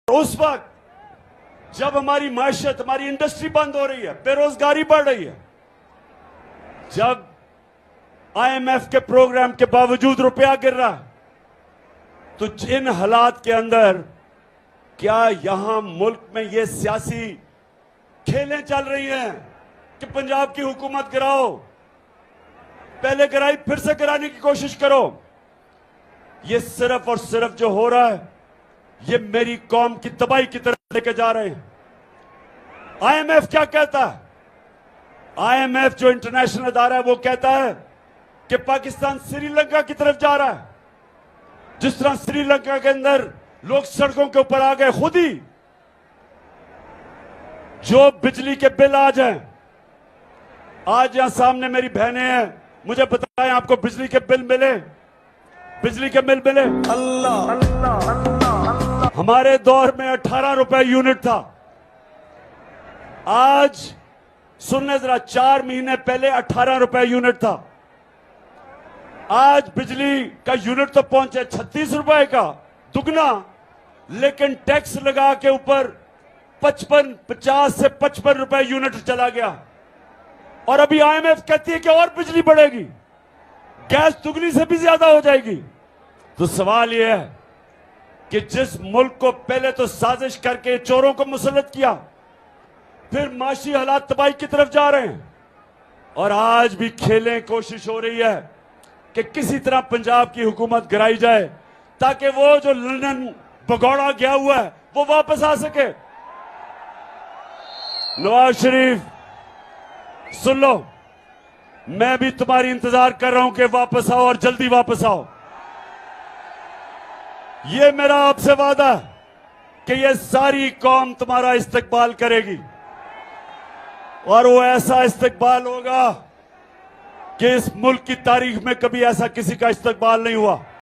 उस वक्त जब हमारी माशियत, हमारी इंडस्ट्री बंद हो रही है, बेरोजगारी बढ़ रही है, जब आईएमएफ के प्रोग्राम के बावजूद रुपया गिर रहा है, तो इन हालात के अंदर क्या यहां मुल्क में ये सियासी खेलें चल रही हैं कि पंजाब की हुकूमत गिराओ, पहले गिराई फिर से गिराने की कोशिश करो? ये सिर्फ और सिर्फ जो हो रहा है, ये मेरी कौम की तबाही की तरफ लेके जा रहे हैं। आईएमएफ क्या कहता है? आईएमएफ जो इंटरनेशनल अदारा है वो कहता है कि पाकिस्तान श्रीलंका की तरफ जा रहा है। जिस तरह श्रीलंका के अंदर लोग सड़कों के ऊपर आ गए, खुद ही जो बिजली के बिल आ जाए, आज यहां सामने मेरी बहनें हैं, मुझे बताएं आपको बिजली के बिल मिले? बिजली के बिल मिले? अल्लाह अल्लाह अल्लाह। हमारे दौर में 18 रुपए यूनिट था, आज सुनने जरा, 4 महीने पहले 18 रुपए यूनिट था, आज बिजली का यूनिट तो पहुंचे 36 रुपए का, दुगना, लेकिन टैक्स लगा के ऊपर 50 से 55 रुपए यूनिट चला गया। और अभी आईएमएफ कहती है कि और बिजली बढ़ेगी, गैस दुगनी से भी ज्यादा हो जाएगी। तो सवाल यह है कि जिस मुल्क को पहले तो साजिश करके चोरों को मुसल्लत किया, फिर माशी हालात तबाही की तरफ जा रहे हैं, और आज भी खेलें कोशिश हो रही है कि किसी तरह पंजाब की हुकूमत गिराई जाए ताकि वो जो लंदन भगौड़ा गया हुआ है वो वापस आ सके। नवाज शरीफ, सुन लो, मैं भी तुम्हारी इंतजार कर रहा हूं कि वापस आओ और जल्दी वापस आओ। ये मेरा आपसे वादा है कि ये सारी कौम तुम्हारा इस्तकबाल करेगी, और वो ऐसा इस्तकबाल होगा कि इस मुल्क की तारीख में कभी ऐसा किसी का इस्तकबाल नहीं हुआ।